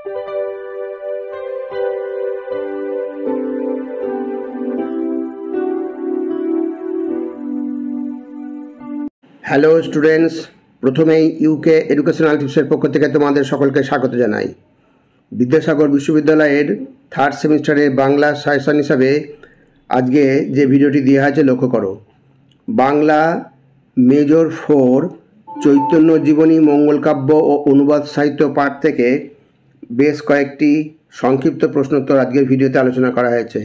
Hello students, প্রথমেই UK educational টিপসের পক্ষ থেকে তোমাদের সকলকে স্বাগত জানাই। বিদ্যাসাগর বিশ্ববিদ্যালয়ের থার্ড সেমিস্টারের বাংলা সাজেশন হিসাবে আজকে যে ভিডিওটি দেওয়া হয়েছে লক্ষ্য করো। বাংলা মেজর 4 চৈতন্য জীবনী মঙ্গলকাব্য ও অনুবাদ সাহিত্য পাঠ থেকে বেশ কয়েকটি সংক্ষিপ্ত প্রশ্নোত্তর আজকের ভিডিওতে আলোচনা করা হয়েছে।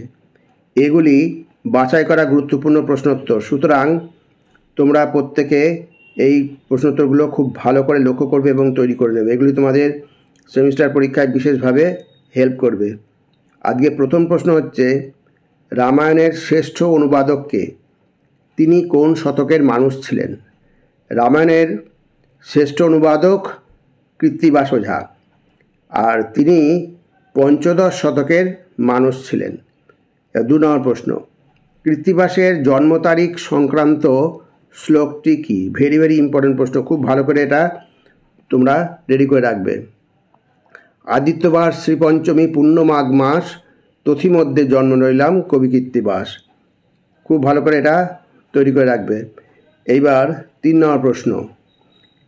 এগুলি বাছাই করা গুরুত্বপূর্ণ প্রশ্নোত্তর, সুতরাং তোমরা প্রত্যেকে এই প্রশ্নোত্তরগুলো খুব ভালো করে লক্ষ্য করবে এবং তৈরি করে নেবে। এগুলি তোমাদের সেমিস্টার পরীক্ষায় বিশেষভাবে হেল্প করবে। আজকে প্রথম প্রশ্ন হচ্ছে, রামায়ণের শ্রেষ্ঠ অনুবাদক কে? তিনি কোন শতকের মানুষ ছিলেন? রামায়ণের শ্রেষ্ঠ অনুবাদক কৃত্তিবাস ওঝা, আর তিনি পঞ্চদশ শতকের মানুষ ছিলেন। 2 নম্বর প্রশ্ন, কৃত্তিবাসের জন্ম তারিখ সংক্রান্ত শ্লোকটি কি? ভেরি ইম্পর্টেন্ট প্রশ্ন, খুব ভালো করে এটা তোমরা রেডি করে রাখবে। আদিত্যবার শ্রীপঞ্চমী পূর্ণ মাঘ মাস তথিমধ্যে জন্ম রইলাম কবি কৃত্তিবাস। খুব ভালো করে এটা তৈরি করে রাখবে। এইবার 3 নম্বর প্রশ্ন,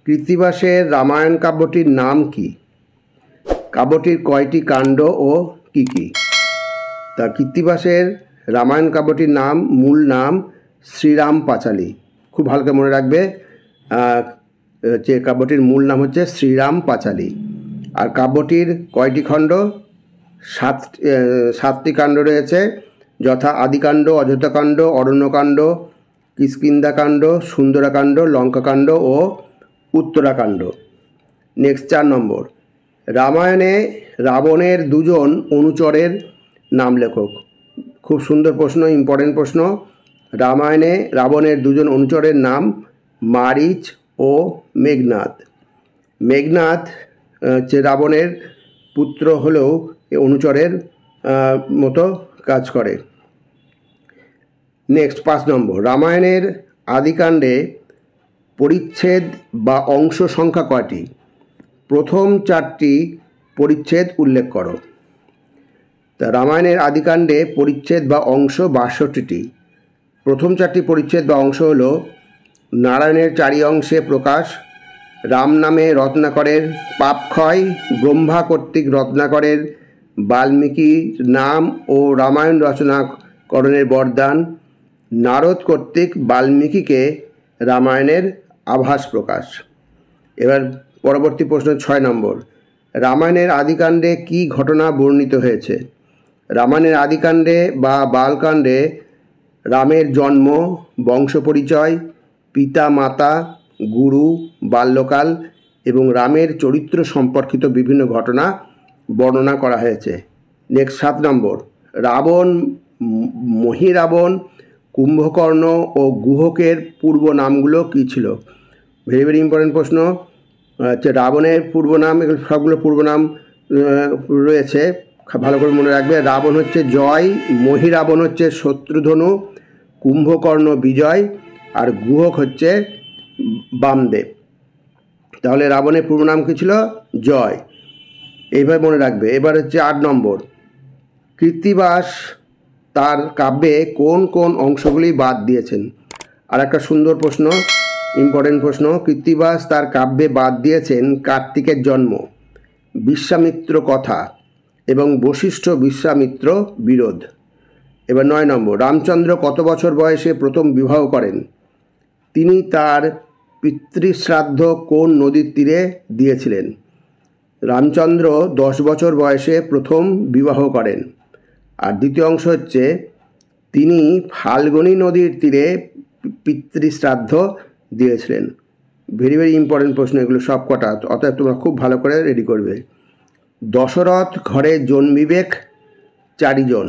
কৃত্তিবাসের রামায়ণ কাব্যটির নাম কি? কাব্যটির কয়টি কাণ্ড ও কি কি? তা কৃত্তিবাসের রামায়ণ কাব্যটির নাম, মূল নাম শ্রীরাম পাঁচালী। খুব ভালো করে মনে রাখবে, যে কাব্যটির মূল নাম হচ্ছে শ্রীরাম পাঁচালী। আর কাব্যটির কয়টি খণ্ড? 7টি কাণ্ড রয়েছে, যথা আদিকাণ্ড, অযোধ্যাকাণ্ড, অরণ্যকাণ্ড, কিষ্কিন্ধাকাণ্ড, সুন্দরাকাণ্ড, লঙ্কাকাণ্ড ও উত্তরাকাণ্ড। নেক্সট 4 নম্বর, রামায়ণে রাবণের 2 জন অনুচরের নাম লেখক। খুব সুন্দর প্রশ্ন, ইম্পর্টেন্ট প্রশ্ন। রামায়ণে রাবণের 2 জন অনুচরের নাম মারিচ ও মেঘনাদ। মেঘনাদ যে রাবণের পুত্র হলেও অনুচরের মতো কাজ করে। নেক্সট 5 নম্বর, রামায়ণের আদিকাণ্ডে পরিচ্ছেদ বা অংশ সংখ্যা কয়টি? প্রথম 4টি পরিচ্ছেদ উল্লেখ করো। তা রামায়ণের আদিকাণ্ডে পরিচ্ছেদ বা অংশ 62টি। প্রথম 4টি পরিচ্ছেদ বা অংশ হল নারায়ণের 4 অংশে প্রকাশ, রাম নামে রত্নাকরের পাপক্ষয়, ব্রহ্মা কর্তৃক রত্নাকরের বাল্মীকির নাম ও রামায়ণ রচনাকরণের বরদান, নারদ কর্তৃক বাল্মীকিকে রামায়ণের আভাস প্রকাশ। এবার পরবর্তী প্রশ্ন 6 নম্বর, রামায়ণের আদিকাণ্ডে কি ঘটনা বর্ণিত হয়েছে? রামায়ণের আদিকাণ্ডে বা বালকাণ্ডে রামের জন্ম, বংশ পরিচয়, পিতা মাতা, গুরু, বাল্যকাল এবং রামের চরিত্র সম্পর্কিত বিভিন্ন ঘটনা বর্ণনা করা হয়েছে। নেক্সট 7 নম্বর, রাবণ, মহিরাবণ, কুম্ভকর্ণ ও গুহকের পূর্ব নামগুলো কী ছিল? ভেরি ইম্পর্টেন্ট প্রশ্ন। হচ্ছে রাবণের পূর্ব নাম, এগুলো সবগুলো পূর্ব নাম রয়েছে, ভালো করে মনে রাখবে। রাবণ হচ্ছে জয়, মহিরাবণ হচ্ছে শত্রুধনু, কুম্ভকর্ণ বিজয়, আর গুহক হচ্ছে বামদেব। তাহলে রাবণের পূর্ব নাম কী ছিল? জয়। এইভাবে মনে রাখবে। এবার হচ্ছে 8 নম্বর, কৃত্তিবাস তার কাব্যে কোন কোন অংশগুলি বাদ দিয়েছেন? আর একটা সুন্দর প্রশ্ন, ইম্পর্টেন্ট প্রশ্ন। কৃত্তিবাস তার কাব্যে বাদ দিয়েছেন কার্তিকের জন্ম, বিশ্বামিত্র কথা এবং বশিষ্ঠ বিশ্বামিত্র বিরোধ। এবার 9 নম্বর, রামচন্দ্র কত বছর বয়সে প্রথম বিবাহ করেন? তিনি তার পিতৃশ্রাদ্ধ কোন নদীর তীরে দিয়েছিলেন? রামচন্দ্র 10 বছর বয়সে প্রথম বিবাহ করেন। আর দ্বিতীয় অংশ হচ্ছে, তিনি ফাল্গুনী নদীর তীরে পিতৃশ্রাদ্ধ দিয়েছিলেন। ভেরি ইম্পর্টেন্ট প্রশ্ন এগুলো সব কটা, অতএব তোমরা খুব ভালো করে রেডি করবে। দশরথ ঘরে জন্মিবেক 4 জন,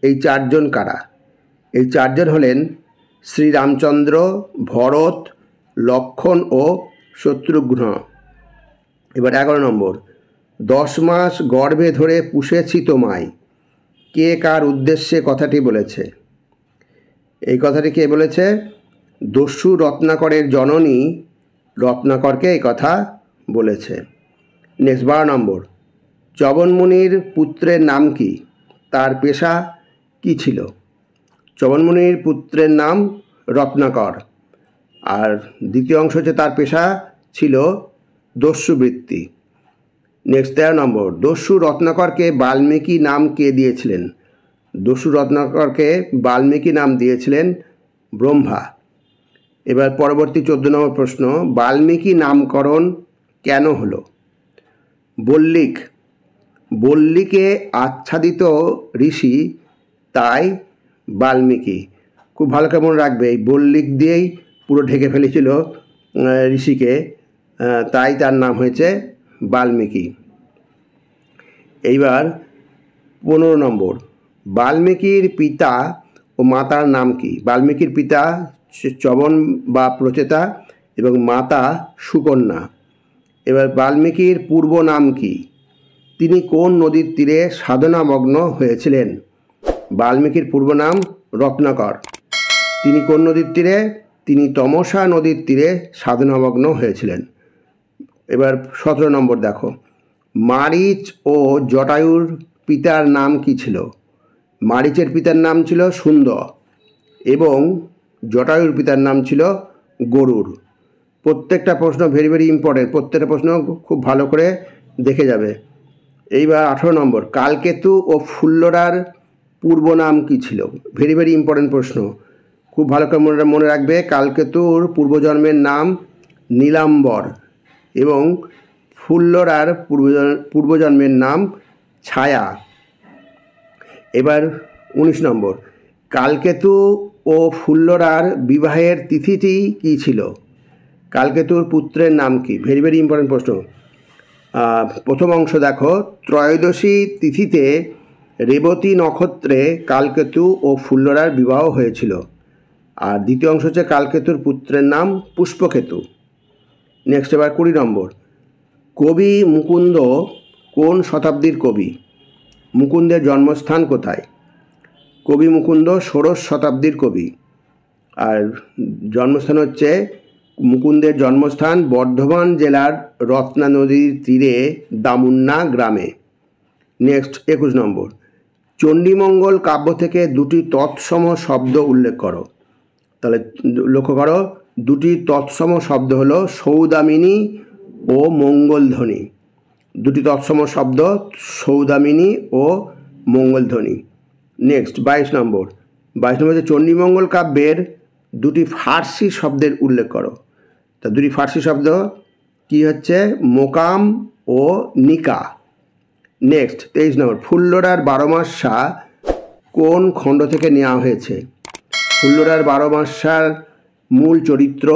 এই 4 জন কারা? এই 4 জন হলেন শ্রীরামচন্দ্র, ভরত, লক্ষ্মণ ও শত্রুঘ্ন। এবার 11 নম্বর, 10 মাস গর্ভে ধরে পুষেছি তোমায়, কে কার উদ্দেশ্যে কথাটি বলেছে? এই কথাটি কে বলেছে? দস্যু রত্নাকরের জননী রত্নাকরকে এই কথা বলেছে। নেক্সট 12 নম্বর, চবনমুনির পুত্রের নাম কি? তার পেশা কি ছিল? চবনমুনির পুত্রের নাম রত্নাকর। আর দ্বিতীয় অংশ হচ্ছে তার পেশা ছিল দস্যুবৃত্তি। নেক্সট 13 নম্বর, দস্যু রত্নাকরকে বাল্মীকি নাম কে দিয়েছিলেন? দস্যু রত্নাকরকে বাল্মীকি নাম দিয়েছিলেন ব্রহ্মা। এবার পরবর্তী 14 নম্বর প্রশ্ন, বাল্মীকি নামকরণ কেন হলো? বল্লিকে আচ্ছাদিত ঋষি, তাই বাল্মীকি। খুব ভালো করে মনে রাখবে, এই বল্লিক দিয়েই পুরো ঢেকে ফেলেছিল ঋষিকে, তাই তার নাম হয়েছে বাল্মীকি। এইবার 15 নম্বর, বাল্মীকির পিতা ও মাতার নাম কি? বাল্মীকির পিতা চবন বা প্রচেতা এবং মাতা সুকন্যা। এবার বাল্মীকির পূর্ব নাম কি? তিনি কোন নদীর তীরে সাধনামগ্ন হয়েছিলেন? বাল্মীকির পূর্ব নাম রত্নাকর। তিনি কোন নদীর তীরে? তিনি তমসা নদীর তীরে সাধনামগ্ন হয়েছিলেন। এবার 17 নম্বর দেখো, মারিচ ও জটায়ুর পিতার নাম কি ছিল? মারিচের পিতার নাম ছিল সুন্দর এবং জটায়ুর পিতার নাম ছিল গরুর। প্রত্যেকটা প্রশ্ন ভেরি ভেরি ইম্পর্টেন্ট, প্রত্যেকটা প্রশ্ন খুব ভালো করে দেখে যাবে। এইবার 18 নম্বর, কালকেতু ও ফুল্লরার পূর্ব নাম কি ছিল? ভেরি ভেরি ইম্পর্টেন্ট প্রশ্ন, খুব ভালো করে মনে রাখবে। কালকেতুর পূর্বজন্মের নাম নীলাম্বর এবং ফুল্লরার পূর্বজন্মের নাম ছায়া। এবার 19 নম্বর, কালকেতু ও ফুল্লরার বিবাহের তিথিটি কী ছিল? কালকেতুর পুত্রের নাম কি? ভেরি ভেরি ইম্পর্টেন্ট প্রশ্ন। প্রথম অংশ দেখো, ত্রয়োদশী তিথিতে রেবতী নক্ষত্রে কালকেতু ও ফুল্লরার বিবাহ হয়েছিল। আর দ্বিতীয় অংশ হচ্ছে কালকেতুর পুত্রের নাম পুষ্পকেতু। নেক্সট এবার 20 নম্বর, কবি মুকুন্দ কোন শতাব্দীর কবি? মুকুন্দের জন্মস্থান কোথায়? কবি মুকুন্দ ষোড়শ শতাব্দীর কবি। আর জন্মস্থান হচ্ছে, মুকুন্দের জন্মস্থান বর্ধমান জেলার রত্না নদীর তীরে দামুন্না গ্রামে। নেক্সট 21 নম্বর, চণ্ডীমঙ্গল কাব্য থেকে দুটি তৎসম শব্দ উল্লেখ করো। তাহলে লক্ষ্য করো, দুটি তৎসম শব্দ হলো সৌদামিনী ও মঙ্গলধ্বনি। দুটি তৎসম শব্দ সৌদামিনী ও মঙ্গলধ্বনি। নেক্সট 22 নম্বর, হচ্ছে চণ্ডীমঙ্গল কাব্যের দুটি ফার্সি শব্দের উল্লেখ করো। তা দুটি ফার্সি শব্দ কি হচ্ছে? মোকাম ও নিকা। নেক্সট 23 নম্বর, ফুল্লরার 12 মাসা কোন খণ্ড থেকে নেওয়া হয়েছে? ফুল্লরার 12 মাসার মূল চরিত্র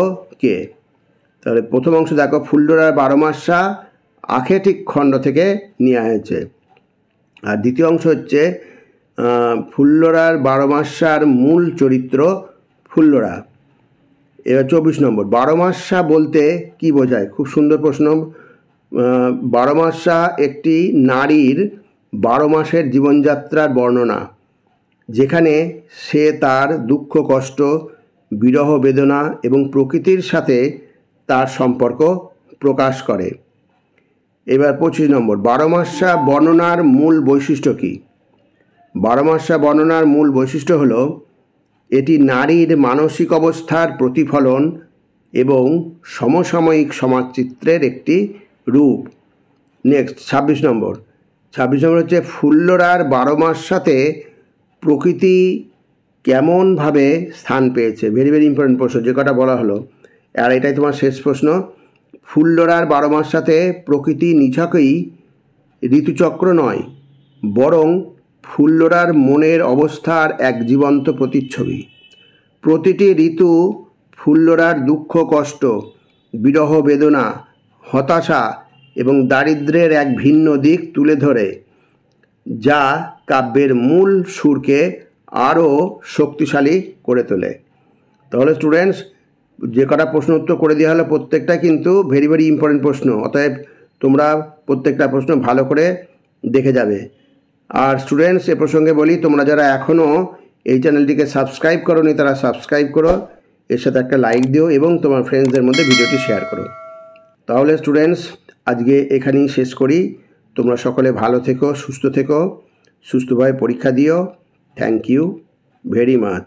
কে? তাহলে প্রথম অংশ দেখো, ফুল্লরার 12 মাসা আখেটিক খণ্ড থেকে নেওয়া হয়েছে। আর দ্বিতীয় অংশ হচ্ছে ফুল্লরার 12 মাসার মূল চরিত্র ফুল্লরা। এবার 24 নম্বর, 12 মাসা বলতে কি বোঝায়? খুব সুন্দর প্রশ্ন। 12 মাসা একটি নারীর 12 মাসের জীবনযাত্রার বর্ণনা, যেখানে সে তার দুঃখ কষ্ট, বিরহ বেদনা এবং প্রকৃতির সাথে তার সম্পর্ক প্রকাশ করে। এবার 25 নম্বর, 12 মাসা বর্ণনার মূল বৈশিষ্ট্য কী? 12 মাসা বর্ণনার মূল বৈশিষ্ট্য হলো, এটি নারীর মানসিক অবস্থার প্রতিফলন এবং সমসাময়িক সমাজচিত্রের একটি রূপ। নেক্সট 26 নম্বর, হচ্ছে ফুল্লরার 12 মাসাতে প্রকৃতি কেমনভাবে স্থান পেয়েছে? ভেরি ভেরি ইম্পর্টেন্ট প্রশ্ন, যে কটা বলা হলো। আর এটাই তোমার শেষ প্রশ্ন। ফুল্লরার 12 মাসাতে প্রকৃতি নিছকই ঋতুচক্র নয়, বরং ফুল্লরার মনের অবস্থার এক জীবন্ত প্রতিচ্ছবি। প্রতিটি ঋতু ফুল্লরার দুঃখ কষ্ট, বিরহ বেদনা, হতাশা এবং দারিদ্র্যের এক ভিন্ন দিক তুলে ধরে, যা কাব্যের মূল সুরকে আরও শক্তিশালী করে তোলে। তাহলে স্টুডেন্টস, যে কটা প্রশ্ন উত্তর করে দেওয়া হলো প্রত্যেকটা কিন্তু ভেরি ভেরি ইম্পর্টেন্ট প্রশ্ন। অতএব তোমরা প্রত্যেকটা প্রশ্ন ভালো করে দেখে যাবে। আর স্টুডেন্টস, এ প্রসঙ্গে বলি, তোমরা যারা এখনও এই চ্যানেলটিকে সাবস্ক্রাইব করোনি তারা সাবস্ক্রাইব করো, এর সাথে একটা লাইক দিও এবং তোমার ফ্রেন্ডসদের মধ্যে ভিডিওটি শেয়ার করো। তাহলে স্টুডেন্টস, আজকে এখানেই শেষ করি। তোমরা সকলে ভালো থেকো, সুস্থ থেকো, সুস্থভাবে পরীক্ষা দিও। Thank you very much.